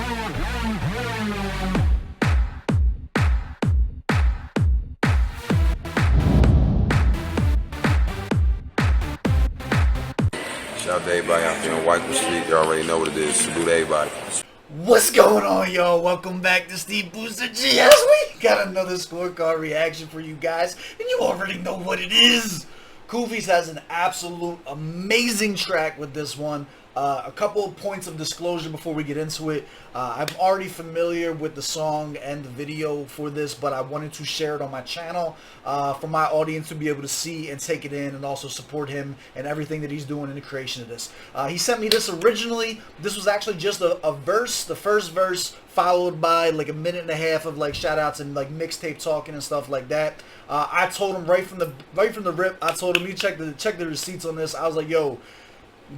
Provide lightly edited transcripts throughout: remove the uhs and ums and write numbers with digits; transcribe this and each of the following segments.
Shout out to everybody out there on White Street. You already know what it is. Salute to everybody. What's going on, y'all? Welcome back to SteveBussaGS. We got another scorecard reaction for you guys, and you already know what it is. Kufis has an absolute amazing track with this one. A couple of points of disclosure before we get into it. I'm already familiar with the song and the video for this, but I wanted to share it on my channel for my audience to be able to see and take it in and also support him and everything that he's doing in the creation of this. He sent me this originally. This was actually just a verse, the first verse, followed by like a minute and a half of like shout outs and like mixtape talking and stuff like that. I told him right from the rip, I told him, you check the receipts on this. I was like, yo,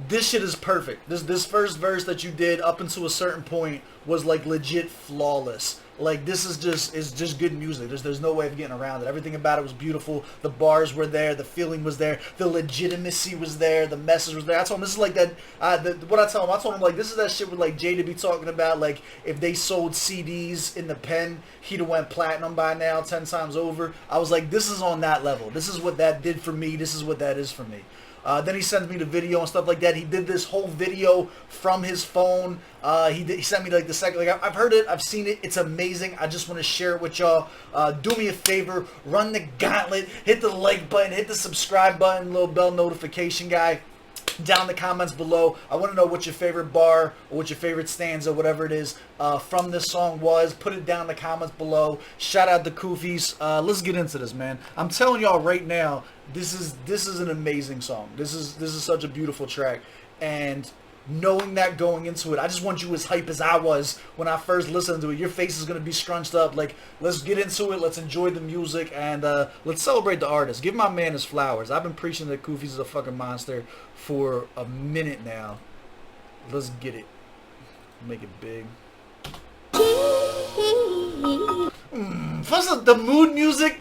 this shit is perfect. This first verse that you did up until a certain point was like legit flawless. Like this is just good music. There's no way of getting around it. Everything about it was beautiful. The bars were there. The feeling was there. The legitimacy was there. The message was there. I told him this is like that. What I told him like this is that shit with like Jada be talking about. Like if they sold CDs in the pen, he'd have went platinum by now 10 times over. I was like, this is on that level. This is what that did for me. This is what that is for me. Then he sends me the video and stuff like that. He did this whole video from his phone. He sent me like the second. Like I've heard it, I've seen it. It's amazing. I just want to share it with y'all. Do me a favor, run the gauntlet, hit the like button, hit the subscribe button, little bell notification guy. Down in the comments below, I want to know what your favorite bar or what your favorite stanza, whatever it is, from this song was. Put it down in the comments below. Shout out to Kufis. Let's get into this, man. I'm telling y'all right now, this is an amazing song. This is such a beautiful track, and knowing that going into it, I just want you as hype as I was when I first listened to it. Your face is going to be scrunched up. Like, let's get into it. Let's enjoy the music, and let's celebrate the artist. Give my man his flowers. I've been preaching that Kufis is a fucking monster for a minute now. Let's get it. Make it big. Plus the mood music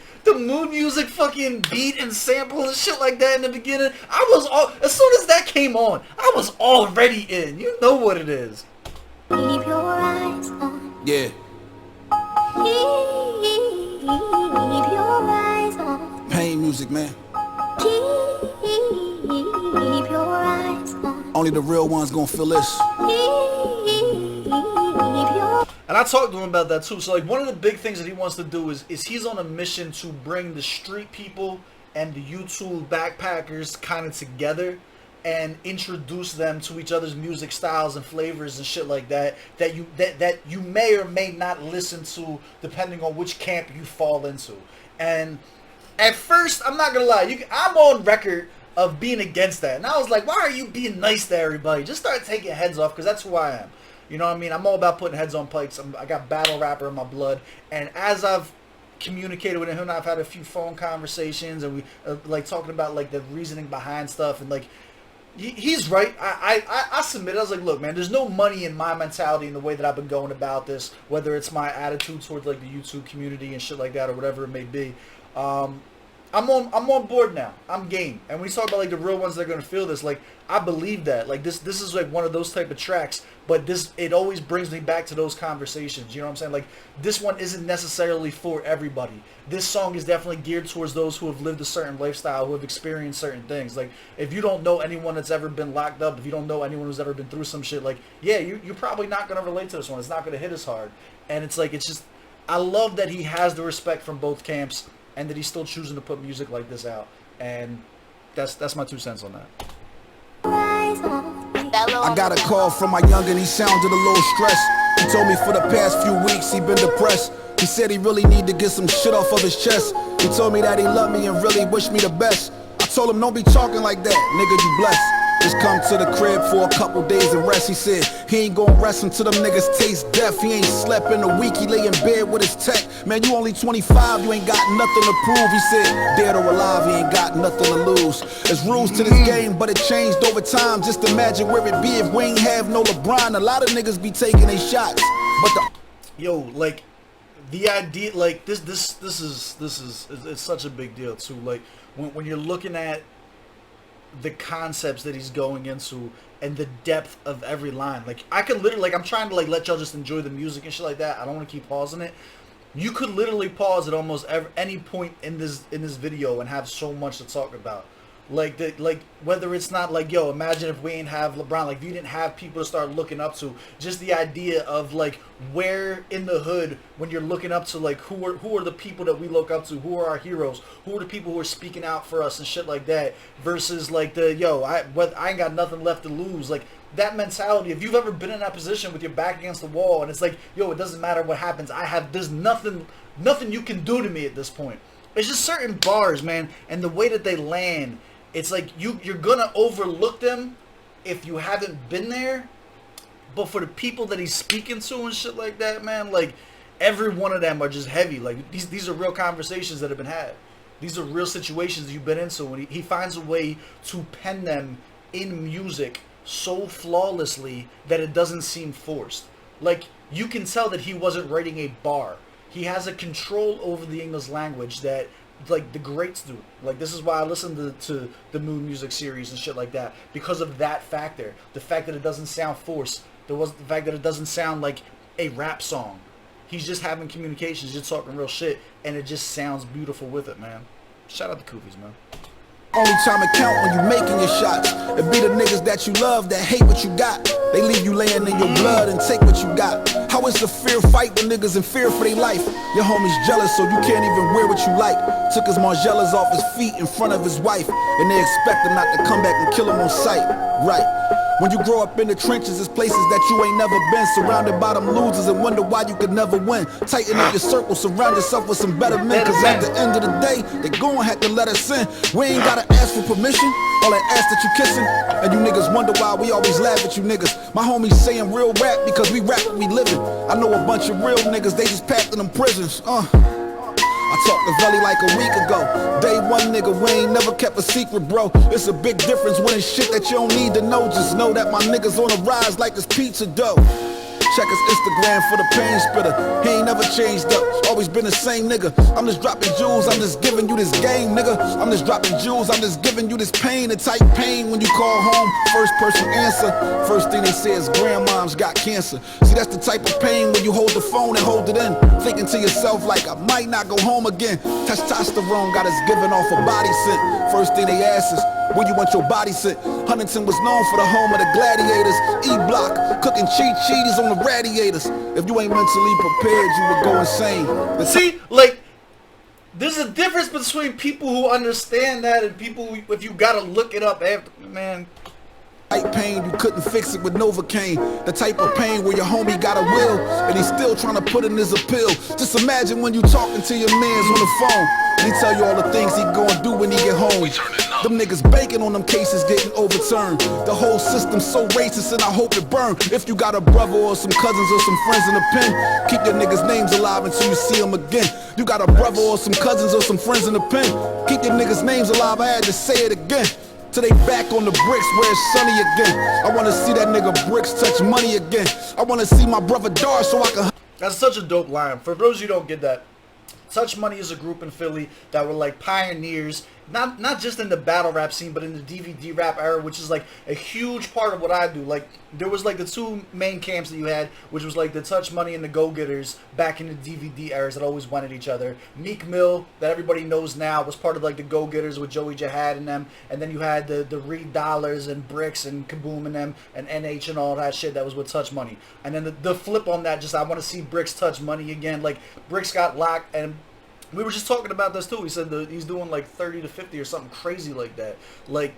fucking beat and sample and shit like that in the beginning. As soon as that came on, I was already in. You know what it is. Keep your eyes on. Yeah. Keep your eyes on. Pain music, man. Keep your eyes on. Only the real ones gonna feel this. Keep your. And I talked to him about that too. So like one of the big things that he wants to do is he's on a mission to bring the street people and the YouTube backpackers kind of together and introduce them to each other's music styles and flavors and shit like that that you may or may not listen to depending on which camp you fall into. And at first, I'm not gonna lie, I'm on record of being against that. And I was like, why are you being nice to everybody? Just start taking heads off, because that's who I am. You know what I mean? I'm all about putting heads on pikes. I got battle rapper in my blood. And as I've communicated with him and I've had a few phone conversations, and we like talking about like the reasoning behind stuff, and like he's right. I submitted. I was like, look, man, there's no money in my mentality in the way that I've been going about this, whether it's my attitude towards like the YouTube community and shit like that or whatever it may be. I'm on board now. I'm game. And when you talk about like the real ones that are gonna feel this, like I believe that. Like this is like one of those type of tracks, but it always brings me back to those conversations. You know what I'm saying? Like this one isn't necessarily for everybody. This song is definitely geared towards those who have lived a certain lifestyle, who have experienced certain things. Like if you don't know anyone that's ever been locked up, if you don't know anyone who's ever been through some shit, like yeah, you're probably not gonna relate to this one. It's not gonna hit as hard. And it's like, it's just, I love that he has the respect from both camps, and that he's still choosing to put music like this out. And that's my 2 cents on that. I got a call from my youngin', he sounded a little stressed. He told me for the past few weeks he been depressed. He said he really need to get some shit off of his chest. He told me that he loved me and really wished me the best. I told him, don't be talking like that, nigga, you blessed. Just come to the crib for a couple days and rest. He said he ain't gonna rest until them niggas taste death. He ain't slept in a week, he lay in bed with his tech. Man, you only 25, you ain't got nothing to prove. He said, dead or alive, he ain't got nothing to lose. There's rules to this game, but it changed over time. Just imagine where it be if we ain't have no LeBron. A lot of niggas be taking their shots, but yo, like the idea, like this is it's such a big deal too. Like when you're looking at the concepts that he's going into and the depth of every line. Like, I could literally, like, I'm trying to, like, let y'all just enjoy the music and shit like that. I don't want to keep pausing it. You could literally pause at almost any point in this video and have so much to talk about. Like, whether it's not like, yo, imagine if we ain't have LeBron, like, if you didn't have people to start looking up to, just the idea of, like, where in the hood, when you're looking up to, like, who are the people that we look up to, who are our heroes, who are the people who are speaking out for us and shit like that, versus, like, I ain't got nothing left to lose, like, that mentality. If you've ever been in that position with your back against the wall, and it's like, yo, it doesn't matter what happens, there's nothing you can do to me at this point. It's just certain bars, man, and the way that they land, it's like you're gonna overlook them if you haven't been there. But for the people that he's speaking to and shit like that, man, like, every one of them are just heavy. Like, these are real conversations that have been had. These are real situations that you've been into, and he finds a way to pen them in music so flawlessly that it doesn't seem forced. Like, you can tell that he wasn't writing a bar. He has a control over the English language that, like, the greats do. Like, this is why I listen to the Moon Music series and shit like that, because of that factor. The fact that it doesn't sound forced. The fact that it doesn't sound like a rap song. He's just having communications, just talking real shit, and it just sounds beautiful with it, man. Shout out to Kufis, man. Only time it count when you making your shots. It be the niggas that you love that hate what you got. They leave you laying in your blood and take what you got. How is the fear fight when niggas in fear for their life? Your homie's jealous so you can't even wear what you like. Took his Margielas off his feet in front of his wife, and they expect him not to come back and kill him on sight. Right. When you grow up in the trenches, it's places that you ain't never been, surrounded by them losers and wonder why you could never win. Tighten up your circle, surround yourself with some better men, cause at the end of the day, they gon' have to let us in. We ain't gotta ask for permission, all that ass that you kissing, and you niggas wonder why we always laugh at you niggas. My homies saying real rap because we rap what we living. I know a bunch of real niggas, they just packed in them prisons. I talked to Velly like a week ago. Day one nigga, we ain't never kept a secret, bro. It's a big difference when it's shit that you don't need to know. Just know that my niggas on the rise like it's pizza dough. Check his Instagram for the pain spitter. He ain't never changed up, always been the same nigga. I'm just dropping jewels, I'm just giving you this game, nigga. I'm just dropping jewels, I'm just giving you this pain. The type pain when you call home, first person answer. First thing they say is grandmom's got cancer. See, that's the type of pain when you hold the phone and hold it in, thinking to yourself like, I might not go home again. Testosterone got us giving off a body scent. First thing they ask is, where you want your body sit? Huntington was known for the home of the gladiators. E-block, cooking cheese on the radiators. If you ain't mentally prepared, you would go insane. See, like, there's a difference between people who understand that and people who, if you gotta look it up after, man. Type pain, you couldn't fix it with Novocaine. The type of pain where your homie got a will and he's still trying to put in his appeal. Just imagine when you talking to your mans on the phone and he tell you all the things he gonna do when he get home. Them niggas banking on them cases getting overturned. The whole system's so racist and I hope it burn. If you got a brother or some cousins or some friends in the pen, keep your niggas' names alive until you see them again. You got a brother or some cousins or some friends in the pen, keep your niggas' names alive. I had to say it again. Till they back on the bricks where it's sunny again. I wanna see that nigga Bricks touch money again. I wanna see my brother Dar so I can. That's such a dope line. For those of you who don't get that, Touch Money is a group in Philly that were like pioneers, not just in the battle rap scene, but in the DVD rap era, which is like a huge part of what I do. Like, there was like the two main camps that you had, which was like the Touch Money and the Go Getters back in the DVD eras that always wanted each other. Meek Mill, that everybody knows now, was part of like the Go Getters with Joey Jihad and them. And then you had the Reed Dollars and Bricks and Kaboom and them and NH and all that shit that was with Touch Money. And then the flip on that, just I want to see Bricks touch money again. Like, Bricks got locked, and we were just talking about this too. He said he's doing like 30 to 50 or something crazy like that. Like,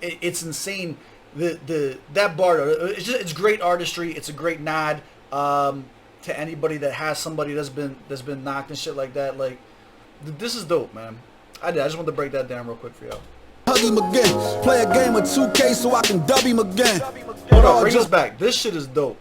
it's insane. That bar, it's great artistry. It's a great nod to anybody that has somebody that's been knocked and shit like that. Like, this is dope, man. I just wanted to break that down real quick for y'all. Hug him again. Play a game of 2K so I can dub him again. Hold on, bring us back. This shit is dope.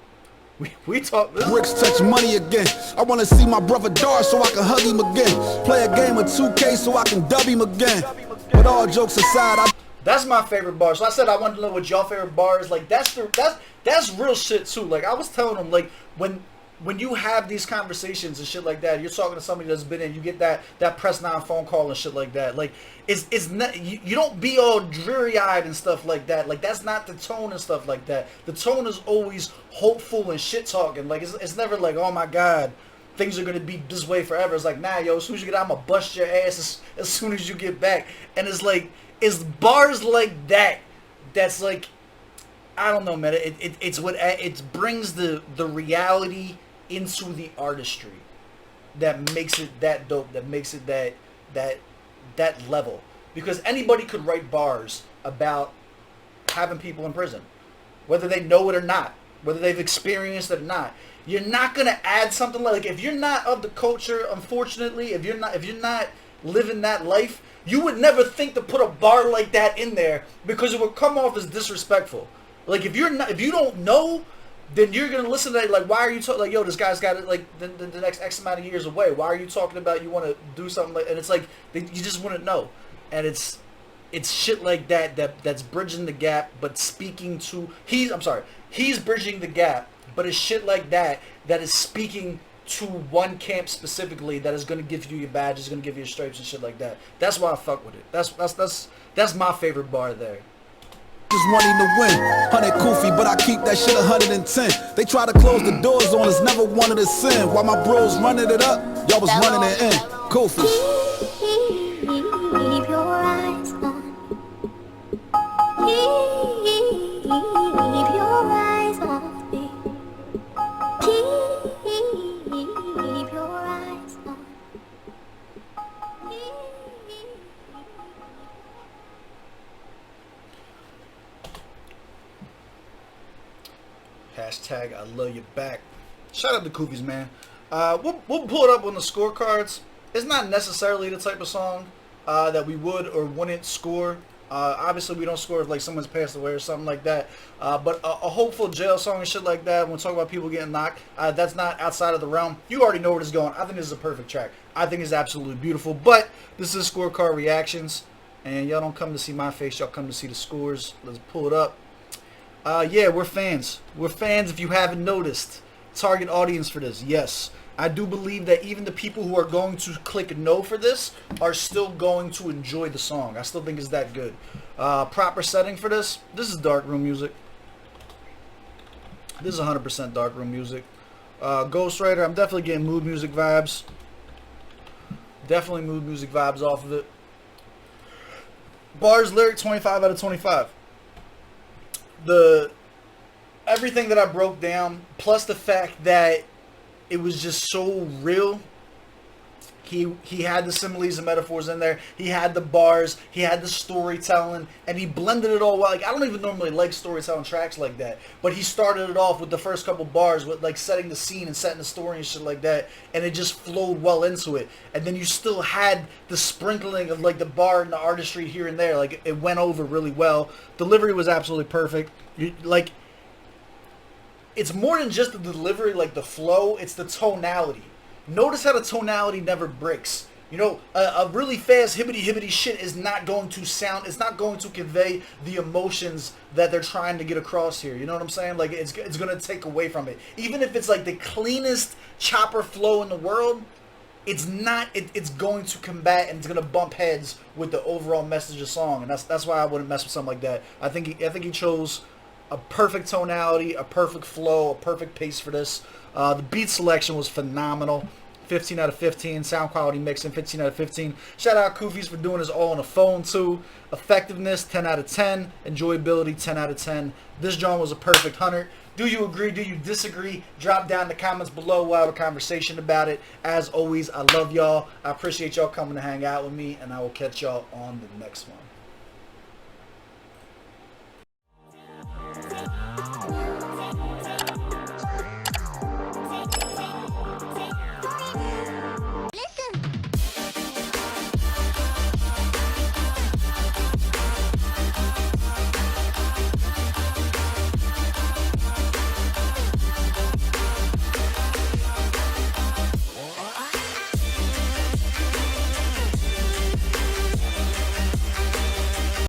We talk. Bricks touch money again. I wanna see my brother Dar so I can hug him again. Play a game of 2K so I can dub him again. But all jokes aside, that's my favorite bar. So I said I wanted to know what y'all favorite bar is. Like, that's real shit too. Like, I was telling them, like, when when you have these conversations and shit like that, you're talking to somebody that's been in, you get that press 9 phone call and shit like that. Like, it's not, you don't be all dreary-eyed and stuff like that. Like, that's not the tone and stuff like that. The tone is always hopeful and shit-talking. Like, it's never like, oh my God, things are going to be this way forever. It's like, nah, yo, as soon as you get out, I'm going to bust your ass as soon as you get back. And it's like, it's bars like that that's like, I don't know, man. It's what it brings the reality into the artistry that makes it that dope, that makes it that level. Because anybody could write bars about having people in prison, whether they know it or not, whether they've experienced it or not. You're not gonna add something like, if you're not of the culture, unfortunately, if you're not living that life, you would never think to put a bar like that in there, because it would come off as disrespectful. Like, if you don't know, then you're gonna listen to it like, why are you talking, like, yo, this guy's got it, like, the next X amount of years away. Why are you talking about you want to do something like, and it's like, you just wouldn't know. And it's shit like that's bridging the gap, but speaking to, he's bridging the gap, but it's shit like that is speaking to one camp specifically, that is gonna give you your badges, gonna give you your stripes and shit like that. That's why I fuck with it. That's my favorite bar there. Just wanting to win, 100 Kufi, but I keep that shit 110. They try to close the doors on us, never wanted to sin. While my bros running it up, y'all was running it in. Kufis. Keep your eyes on. Keep your eyes on me. Keep your eyes on. Hashtag I love you back. Shout out to Kufis, man. We'll pull it up on the scorecards. It's not necessarily the type of song that we would or wouldn't score. Obviously, we don't score if like someone's passed away or something like that. But a hopeful jail song and shit like that, when we talk about people getting knocked, that's not outside of the realm. You already know where it's going. I think this is a perfect track. I think it's absolutely beautiful. But this is scorecard reactions. And y'all don't come to see my face. Y'all come to see the scores. Let's pull it up. Yeah, we're fans. We're fans, if you haven't noticed. Target audience for this, yes. I do believe that even the people who are going to click no for this are still going to enjoy the song. I still think it's that good. Proper setting for this. This is darkroom music. This is 100% darkroom music. Ghostwriter, I'm definitely getting mood music vibes. Definitely mood music vibes off of it. Bars, lyric, 25 out of 25. Everything that I broke down, plus the fact that it was just so real. He had the similes and metaphors in there. He had the bars. He had the storytelling, and he blended it all well. Like, I don't even normally like storytelling tracks like that, but he started it off with the first couple bars with like setting the scene and setting the story and shit like that, and it just flowed well into it. And then you still had the sprinkling of like the bar and the artistry here and there. Like, it went over really well. Delivery was absolutely perfect. It's more than just the delivery, like the flow, it's the tonality. Notice how the tonality never breaks. You know, a really fast hibbity shit is not going to sound, it's not going to convey the emotions that they're trying to get across here. You know what I'm saying? Like, it's going to take away from it. Even if it's like the cleanest chopper flow in the world, it's not, it's going to combat and it's going to bump heads with the overall message of the song. And that's why I wouldn't mess with something like that. I think he chose a perfect tonality, a perfect flow, a perfect pace for this. The beat selection was phenomenal. 15 out of 15. Sound quality mixing, 15 out of 15. Shout out Kufis for doing this all on the phone too. Effectiveness, 10 out of 10. Enjoyability, 10 out of 10. This drum was a perfect 100. Do you agree? Do you disagree? Drop down in the comments below. We'll have a conversation about it. As always, I love y'all. I appreciate y'all coming to hang out with me, and I will catch y'all on the next one.